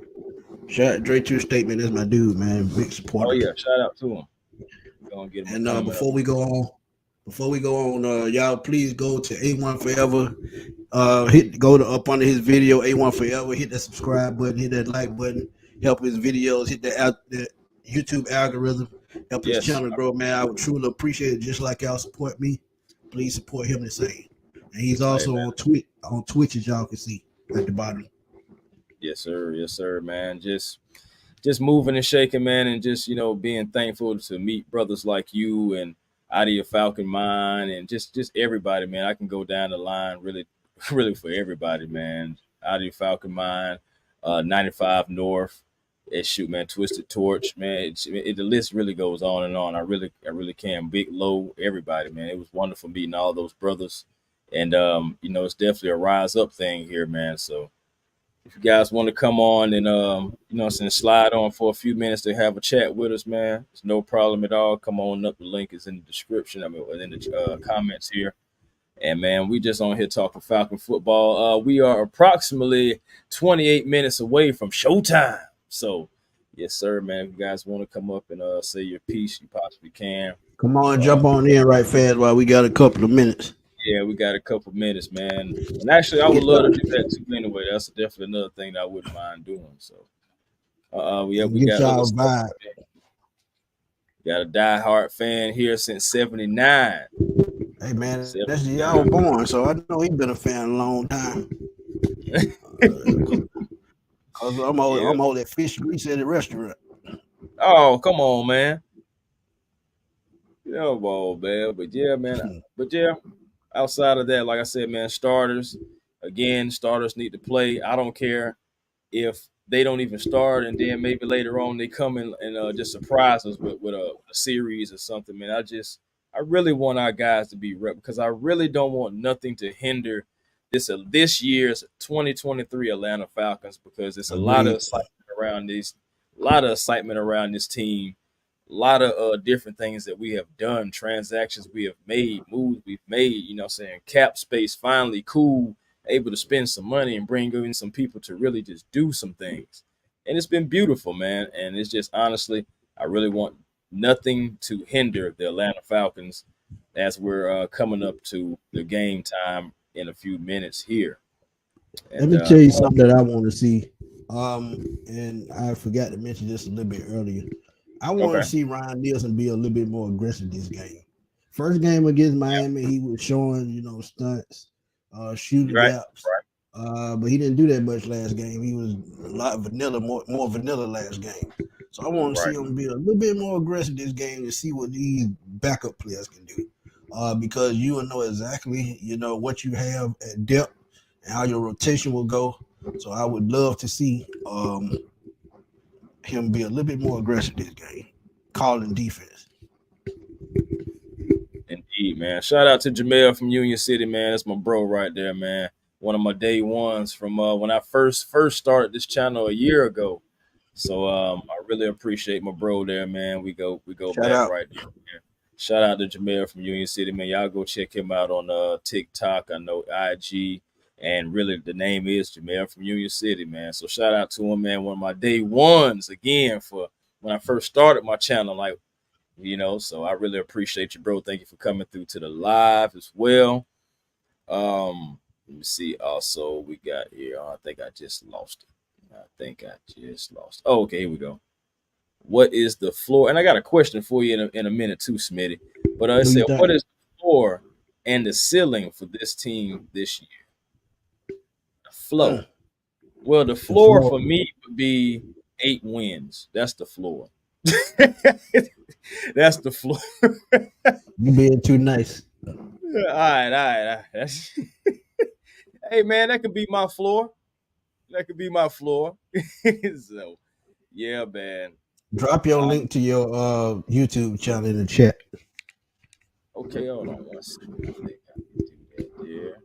Shout out Dre True Statement. That's my dude, man. Big Oh supporter. yeah, shout out to him. Gonna get him a And comment up. before we go on, y'all please go to A1 Forever. Up under his video, A1 Forever. Hit that subscribe button, hit that like button, help his videos, hit the YouTube algorithm, help his Yes. channel grow, man. I would truly appreciate it. Just like y'all support me, please support him the same. And he's Hey also man. on Twitch, as y'all can see at the bottom. Yes, sir, man. Just moving and shaking, man, and just being thankful to meet brothers like you and out of your Falcon Mind and just everybody, man. I can go down the line really, really for everybody, man. Out of your Falcon Mind, 95 North. Shoot, man, Twisted Torch, man. The list really goes on and on. I really can. Big Low, everybody, man. It was wonderful meeting all those brothers, and it's definitely a rise up thing here, man. So if you guys want to come on and slide on for a few minutes to have a chat with us, man, it's no problem at all. Come on up. The link is in the description. I mean, in the comments here. And man, we just on here talking Falcon football. We are approximately 28 minutes away from showtime. So, yes, sir, man. If you guys want to come up and say your piece, you possibly can. Come on, jump on in right fast while we got a couple of minutes. Yeah, we got a couple minutes, man. And actually, I would love to do that too. Anyway, that's definitely another thing that I wouldn't mind doing. So, yeah, we Get got other y'all stuff. vibe. Got a diehard fan here since '79. Hey man, that's the year I was born, so I know he's been a fan a long time. Cause I'm all that fish grease at the restaurant. Oh, come on, man. Yeah, ball, man. But yeah, man. But yeah, outside of that, like I said, man, starters need to play. I don't care if they don't even start, and then maybe later on they come in and just surprise us with a series or something, man. I really want our guys to be rep because I really don't want nothing to hinder this year's 2023 Atlanta Falcons because it's a lot of excitement around this team, a lot of different things that we have done, transactions we have made, moves we've made. You know, what I'm saying cap space finally cool, able to spend some money and bring in some people to really just do some things, and it's been beautiful, man. And it's just honestly, I really want nothing to hinder the Atlanta Falcons as we're coming up to the game time in a few minutes here. Let me tell you something that I want to see. And I forgot to mention this a little bit earlier. I want to see Ryan Nielsen be a little bit more aggressive this game. First game against Miami, he was showing, stunts, shooting gaps. But he didn't do that much last game. He was a lot vanilla, more vanilla last game. So I want to see him be a little bit more aggressive this game to see what these backup players can do. Because you will know exactly, what you have at depth and how your rotation will go. So I would love to see him be a little bit more aggressive this game, calling defense. Indeed, man. Shout out to Jamel from Union City, man. That's my bro right there, man. One of my day ones from when I first started this channel a year ago. So I really appreciate my bro there, man. We go back right there. Man. Shout out to Jamel from Union City, man. Y'all go check him out on TikTok. I know IG. And really, the name is Jamel from Union City, man. So shout out to him, man. One of my day ones again for when I first started my channel, so I really appreciate you, bro. Thank you for coming through to the live as well. Let me see. Also, we got here. I think I just lost it. Oh, okay, here we go. What is the floor? And I got a question for you in a minute too, Smitty. But I said, what is the floor and the ceiling for this team this year? Flow. Well, the floor for me would be 8 wins. That's the floor. That's the floor. You being too nice. All right. Hey, man, that could be my floor. So, yeah, man. Drop your link to your YouTube channel in the chat. Okay, hold on one second. I think I can do that there.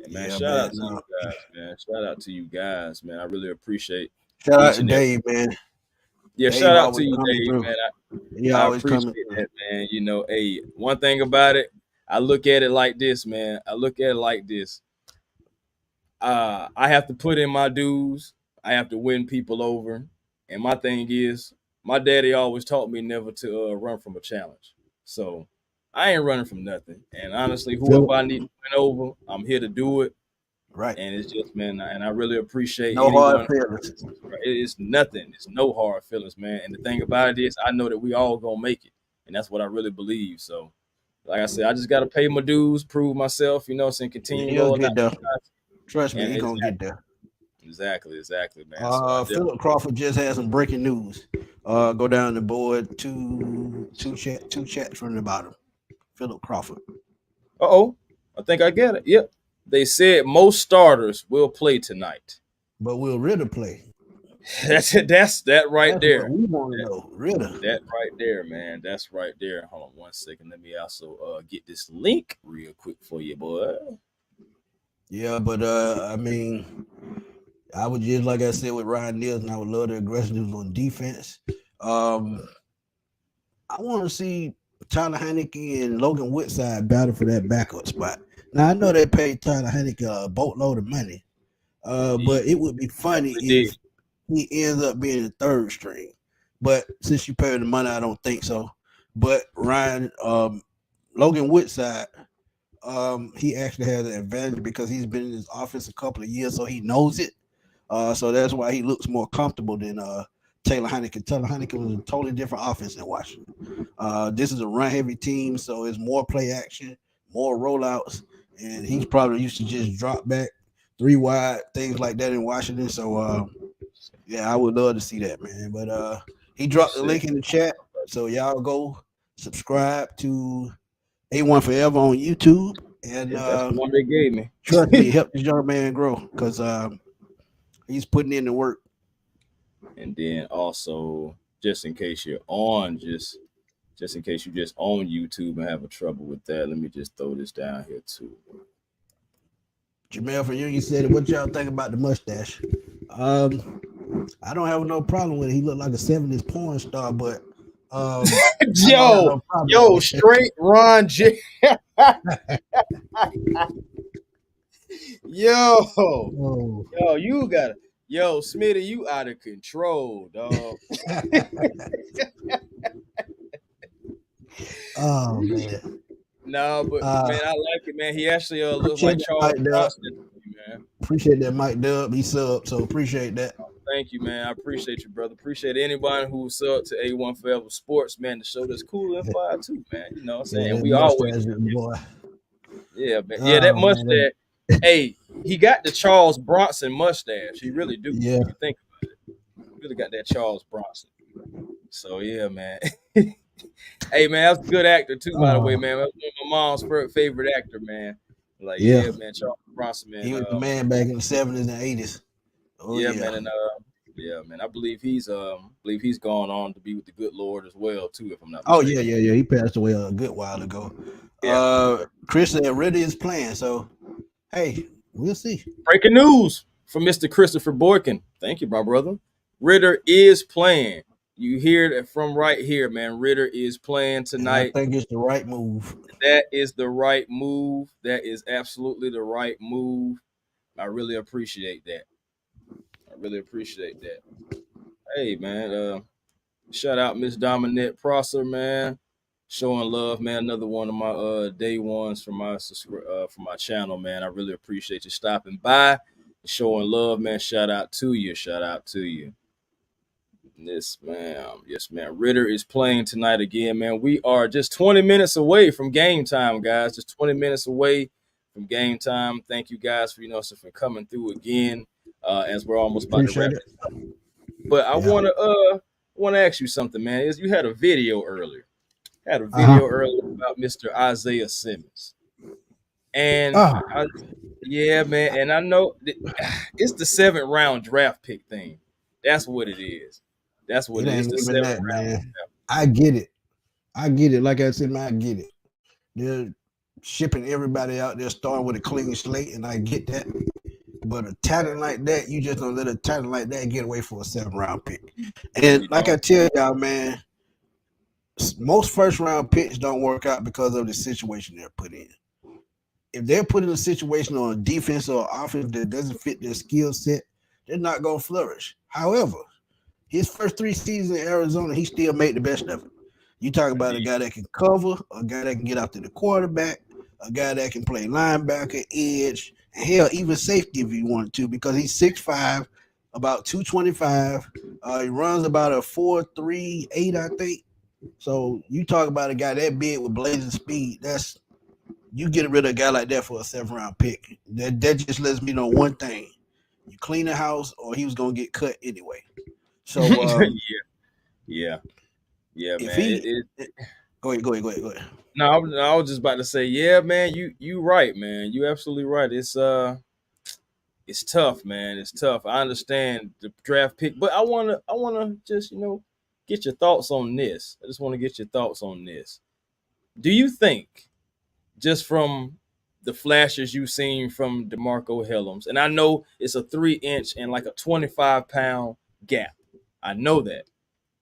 Man, shout out to you guys, man. Shout out to you guys, man. I really appreciate. Shout out to Dave, man. Yeah, Dave shout out to you, Dave, man. I appreciate that, man. Hey, one thing about it, I look at it like this, man. I have to put in my dues. I have to win people over. And my thing is, my daddy always taught me never to run from a challenge. So I ain't running from nothing. And honestly, whoever I need to win over, I'm here to do it. Right. And it's just, man, and I really appreciate hard feelings. It's nothing. It's no hard feelings, man. And the thing about it is, I know that we all gonna make it. And that's what I really believe. So, like I said, I just got to pay my dues, prove myself, and continue going. Trust me, he's going to get there. Exactly, man. Philip Crawford just had some breaking news. Go down the board, two chats from the bottom. Philip Crawford. I think I get it. Yep. They said most starters will play tonight. But will Ritter play? That's it. That's right there. We want to know. Ritter. That right there, man. That's right there. Hold on one second. Let me also get this link real quick for you, boy. Yeah, but I mean, I would just like I said with Ryan Nielsen, I would love the aggressiveness on defense. Um, I want to see Tyler Heineke and Logan Woodside battle for that backup spot. Now I know they paid Tyler Heineke a boatload of money, He but it would be funny definitely did. if he ends up being the third string. But since you paid the money, I don't think so. But Logan Woodside, he actually has an advantage because he's been in this office a couple of years, so he knows it. So that's why he looks more comfortable than Taylor Heineken. Taylor Heineken was a totally different offense in Washington. This is a run-heavy team, so it's more play action, more rollouts, and he's probably used to just drop back, three wide, things like that in Washington. So yeah, I would love to see that, man. But he dropped the Shit. link in the chat, so y'all go subscribe to A1 Forever on YouTube, and Yeah, that's the one they gave me. trust me, help this young man grow because he's putting in the work. And then also, just in case you're on, just in case you just on YouTube and having trouble with that, let me just throw this down here too. Jamel from Union said, "What y'all think about the mustache?" I don't have no problem with it. He looked like a '70s porn star, but I don't have Yo, no problem yo, with it. straight Ron J. Yo, Oh. yo, you got it. Yo, Smitty, you out of control, dog. Oh man. No, but Uh, man, I like it, man. He actually looks appreciate like that, Charles Mike Dub. Bronson to me, man. Appreciate that, Mike Dub. He sub, so appreciate that. Thank you, man. I appreciate you, brother. Appreciate anybody who sub to A1 Forever Sports, man, to show this cool and fire too, man. You know what I'm Yeah, saying? that We always, mustache, boy. yeah, man. Yeah, that Oh man, mustache. Hey, he got the Charles Bronson mustache. He really do. yeah. If you think about it, he really got that Charles Bronson. So yeah, man. Hey, man, that's a good actor too, by the way, Oh man. That's one of my mom's favorite actor, man. Like, yeah. yeah, man, Charles Bronson, He man. was the man back in the '70s and '80s. Oh Yeah, yeah. man, and yeah, man. I believe he's gone on to be with the good Lord as well, too, if I'm not Oh yeah, mistaken. yeah, yeah. He passed away a good while ago. Yeah. Chris said Ridley is playing, so hey, we'll see. Breaking news from Mr. Christopher Boykin. Thank you, my brother. Ritter is playing. You hear that from right here, man. Ritter is playing And I tonight. think it's the right move. That is the right move. That is absolutely the right move. I really appreciate that. I really appreciate that. Hey, man. Shout out Miss Dominette Prosser, man. Showing love, man. Another one of my day ones from my channel, man. I really appreciate you stopping by, showing love, man. Shout out to you. Shout out to you. Yes, man. Ritter is playing tonight again, man. We are just 20 minutes away from game time, guys. Just 20 minutes away from game time. Thank you guys for for coming through again. As we're almost about to wrap Appreciate it. this up. But I Yeah. wanna ask you something, man. You had a video earlier. Had a Uh huh. video earlier about Mr. Isaiah Simmons. And Ah, yeah, man, and I know it's the 7th round draft pick thing. That's what it is. That's what it it is. ain't The even 7th that, round. man. I get it. I get it. Like I said, man, I get it. They're shipping everybody out there starting with a clean slate, and I get that. But a talent like that, you just don't let a talent like that get away for a 7th round pick. No, And you like I don't. tell y'all, man, most 1st round picks don't work out because of the situation they're put in. If they're put in a situation on a defense or offense that doesn't fit their skill set, they're not going to flourish. However, his first 3 seasons in Arizona, he still made the best of it. You talk about a guy that can cover, a guy that can get out to the quarterback, a guy that can play linebacker, edge, and hell, even safety if you wanted to, because he's 6'5", about 225. He runs about a 4.38, I think. So you talk about a guy that big with blazing speed. That's you get rid of a guy like that for a 7th round pick. That just lets me know one thing: you clean the house, or he was gonna get cut anyway. So Yeah, yeah, if man. he go ahead. No, I was just about to say, yeah, man. You right, man. You absolutely right. It's tough, man. It's tough. I understand the draft pick, but I wanna just get your thoughts on this. I just want to get your thoughts on this. Do you think, just from the flashes you've seen from DeMarco Hellams. And I know it's a 3-inch and like a 25-pound gap. I know that.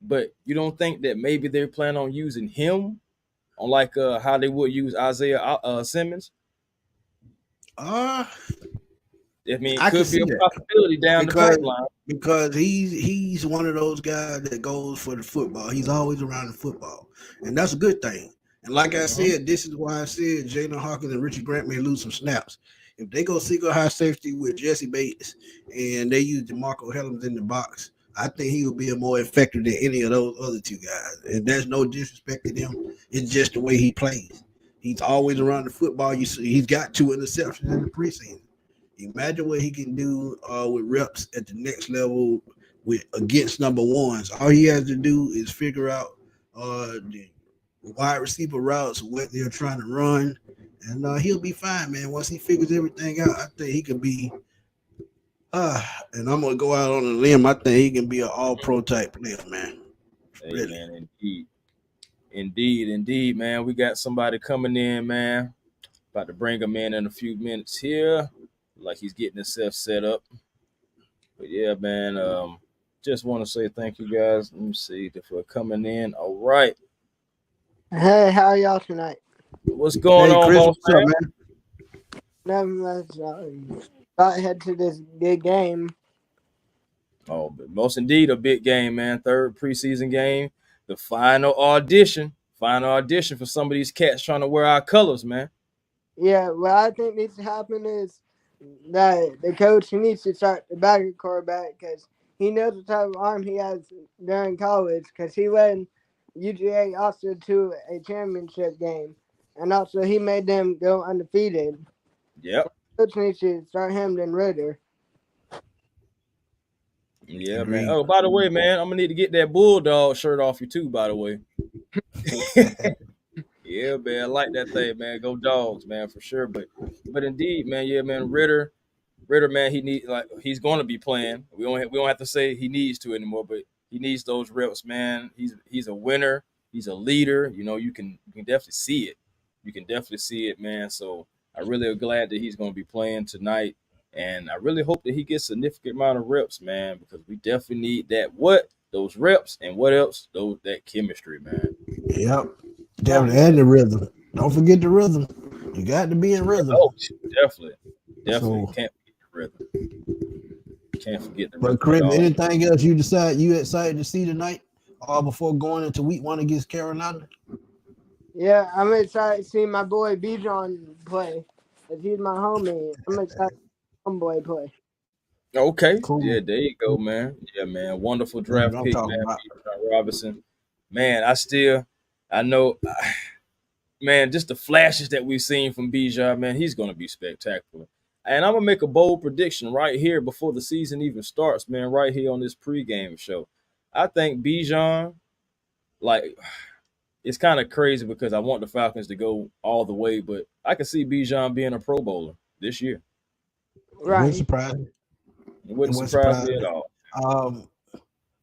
But you don't think that maybe they plan on using him on like how they would use Isaiah Simmons? Uh, I mean, it I can could be see a that possibility down the because pipeline. he's one of those guys that goes for the football. He's always around the football, and that's a good thing. And like I Uh-huh. said, this is why I said Jalen Hawkins and Richie Grant may lose some snaps. If they go single high safety with Jesse Bates and they use DeMarco Hellams in the box, I think he will be more effective than any of those other two guys. And there's no disrespect to them. It's just the way he plays. He's always around the football. You see, he's got 2 interceptions in the preseason. Imagine what he can do with reps at the next level with against number ones. All he has to do is figure out the wide receiver routes, what they're trying to run, and he'll be fine, man. Once he figures everything out, I think he can be. And I'm gonna go out on a limb. I think he can be an all-pro type player, man. Hey, Really. man, indeed, man. We got somebody coming in, man. About to bring him in a few minutes here. Like he's getting himself set up. But yeah, man. Just want to say thank you guys. Let me see if we're coming in. All right. Hey, how are y'all tonight? What's going Hey, on, Chris, boss what's up, man? man? Nothing much. About to head to this big game. Oh, but most indeed a big game, man. Third preseason game. The final audition. Final audition for some of these cats trying to wear our colors, man. Yeah, what I think needs to happen is that the coach he needs to start the backup quarterback because he knows the type of arm he has during college because he led UGA also to a championship game. And also he made them go undefeated. Yep. Coach needs to start him than Ritter. Yeah, man. Agreed. Oh, by the way, man, I'm gonna need to get that bulldog shirt off you too. By the way, yeah, man, I like that thing, man. Go dogs, man, for sure. But indeed, man, yeah, man, Ritter, man, he's going to be playing. We don't have to say he needs to anymore, but he needs those reps, man. He's a winner. He's a leader. You know, you can definitely see it. You can definitely see it, man. So I really am glad that he's going to be playing tonight. And I really hope that he gets a significant amount of reps, man, because we definitely need those reps, and what else? That chemistry, man. Yep. Definitely. And the rhythm. Don't forget the rhythm. You got to be in rhythm. Oh, definitely. So, Can't forget the rhythm. Can't forget the but rhythm Chris, at all. anything else you excited to see tonight, before going into week 1 against Carolina? Yeah, I'm excited to see my boy Bijan play. If he's my homie, I'm excited to see homeboy play. Okay. Cool. Yeah, there you go, man. Yeah, man. Wonderful That's draft what I'm pick, talking man. about. Bijan Robinson. Man, I know, man, just the flashes that we've seen from Bijan, man, he's going to be spectacular. And I'm going to make a bold prediction right here before the season even starts, man, right here on this pregame show. I think Bijan, like, it's kind of crazy because I want the Falcons to go all the way, but I can see Bijan being a Pro Bowler this year. It wouldn't Right. surprise me. It wouldn't wouldn't surprise surprise me at me. all.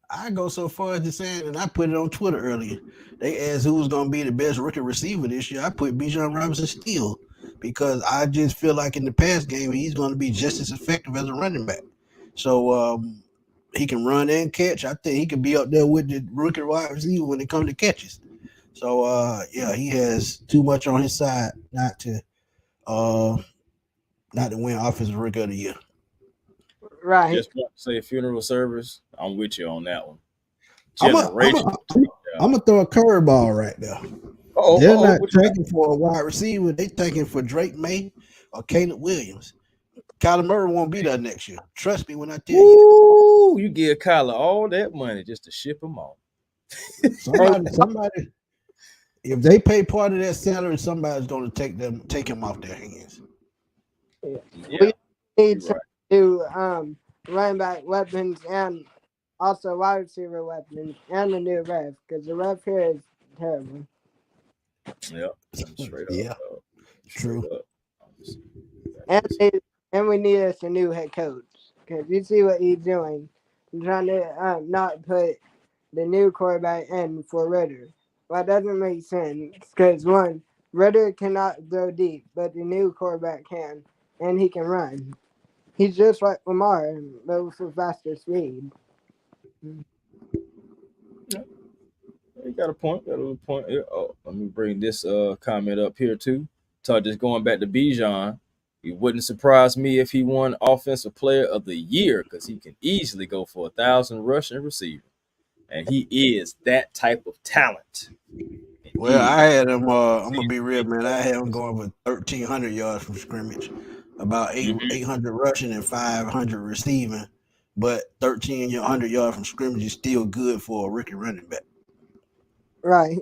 I go so far as to say, and I put it on Twitter earlier. They asked who was going to be the best rookie receiver this year. I put Bijan Robinson still because I just feel like in the past game he's going to be just as effective as a running back. So he can run and catch. I think he could be up there with the rookie wide receiver when it comes to catches. So yeah, he has too much on his side not to win offensive rookie of the year. Right. Just want to say funeral service. I'm with you on that one. I'm Generation. gonna throw a curveball right now. They're not taking for a wide receiver. They taking for Drake May or Caleb Williams. Kyler Murray won't be there next year. Trust me when I tell you. You give Kyler all that money just to ship him off. Somebody, if they pay part of that salary, somebody's going to take him off their hands. Yeah, we need some new running back weapons and also wide receiver weapons and a new ref because the ref here is terrible. Yeah, straight up. Yeah, true. And we need us a new head coach because you see what he's doing. He's trying to not put the new quarterback in for Ritter. Well, that doesn't make sense because one, Ritter cannot throw deep, but the new quarterback can, and he can run. He's just like Lamar, but with a faster speed. You got a point. Got a little point. Yeah. Oh, let me bring this comment up here too. So just going back to Bijan, it wouldn't surprise me if he won Offensive Player of the Year because he can easily go for 1,000 rushing receiver, and he is that type of talent. Well, Indeed. I had him. I'm gonna be real, man. I had him going for 1,300 yards from scrimmage, about Mhm. 800 rushing and 500 receiving. But 1,300 yards from scrimmage is still good for a rookie running back. Right.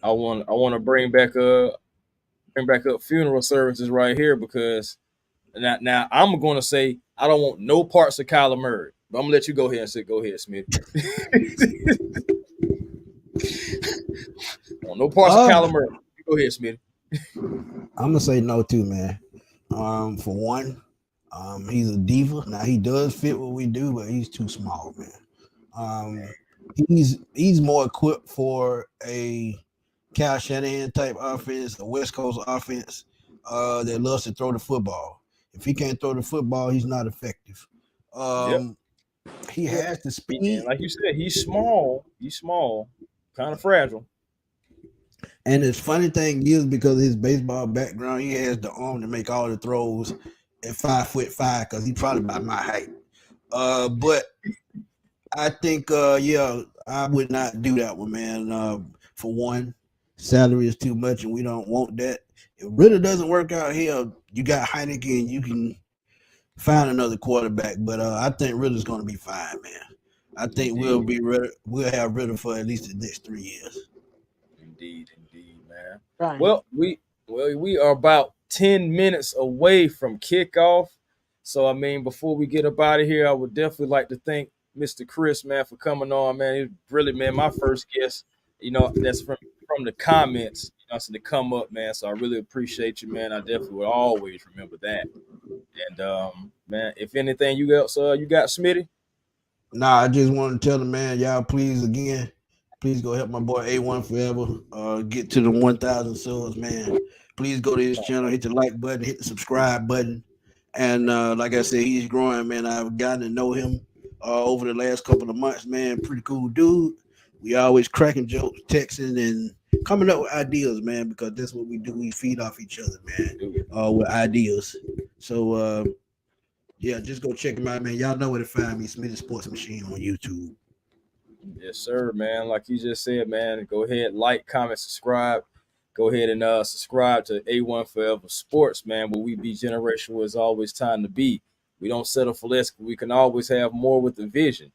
I want to bring back up funeral services right here because now I'm going to say I don't want no parts of Kyler Murray, but I'm gonna let you go ahead and say go ahead, Smith. Want no parts of Uh, Kyler Murray. You go ahead, Smith. I'm gonna say no too, man. For one, he's a diva. Now he does fit what we do, but he's too small, man. Um, he's more equipped for a Cal Shanahan type offense, a West Coast offense that loves to throw the football. If he can't throw the football, he's not effective. Yep. He Yeah. has the And speed, like you said, he's small. He's small, kind of fragile. and his funny thing is because of his baseball background, he has the arm to make all the throws at 5'5" because he's probably about my height. But I think, yeah, I would not do that one, man. For one, salary is too much, and we don't want that. If it really doesn't work out here, you got Heineken, you can find another quarterback. But I think Ritter's going to be fine, man. I think we'll Indeed, be Ritter. We'll have Ritter for at least the next 3 years. indeed, man. Right. We are about 10 minutes away from kickoff. So I mean, before we get up out of here, I would definitely like to thank Mr. Chris, man, for coming on, man. It's really, man, my first guest. That's from the comments. So to come up, man. So I really appreciate you, man. I definitely will always remember that. And man, if anything you got Smitty. Nah, I just want to tell the man, y'all, please go help my boy A1 Forever get to the 1,000 subs, man. Please go to his channel, hit the like button, hit the subscribe button. And like I said, he's growing, man. I've gotten to know him over the last couple of months, man. Pretty cool dude. We always cracking jokes, texting, and coming up with ideas, man, because that's what we do. We feed off each other, man, with ideas. So, yeah, just go check him out, man. Y'all know where to find me, Smitty Sports Machine on YouTube. Yes, sir, man. Like you just said, man, go ahead, like, comment, subscribe. Go ahead and subscribe to A1 Forever Sports, man, where we be generational is always time to be. We don't settle for less. We can always have more with the vision.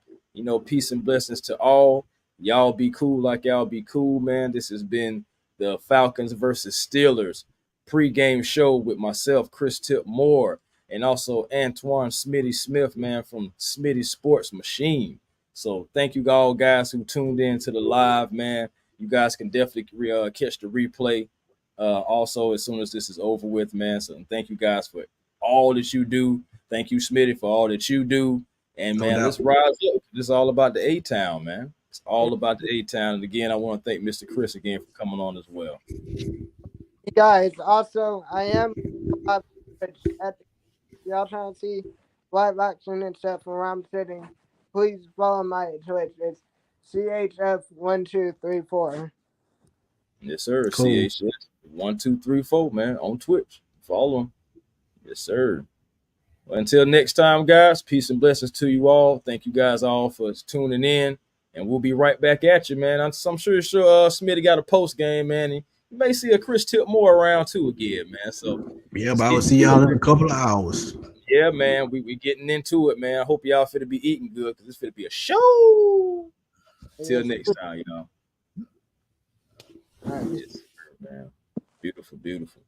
Peace and blessings to all. Y'all be cool like y'all be cool, man. This has been the Falcons versus Steelers pregame show with myself, Chris Tip Moore, and also Antwon Smitty Smith, man, from Smitty Sports Machine. So thank you all guys who tuned in to the live, man. You guys can definitely catch the replay also as soon as this is over with, man. So thank you guys for all that you do. Thank you, Smitty, for all that you do. And No man, doubt. let's rise up. This is all about the A-Town, man. It's all about the A-Town. And again, I want to thank Mr. Chris again for coming on as well. You guys, also, I am at the, y'all trying to see live action and stuff from where I'm sitting. Please follow my Twitch. It's CHF1234. Yes, sir. Cool. CHS1234, man, on Twitch. Follow him. Yes, sir. Well, until next time, guys, peace and blessings to you all. Thank you guys all for tuning in, and we'll be right back at you, man. I'm sure Smitty got a post game, man. And you may see a Chris Tip more around too again, man. So Yeah, let's but I will get see into y'all it. in a couple of hours. Yeah, man. We getting into it, man. I hope y'all fit to be eating good because it's fit to be a show. Till Yes. next time, y'all. All right. Yes, sir, man. Beautiful, beautiful.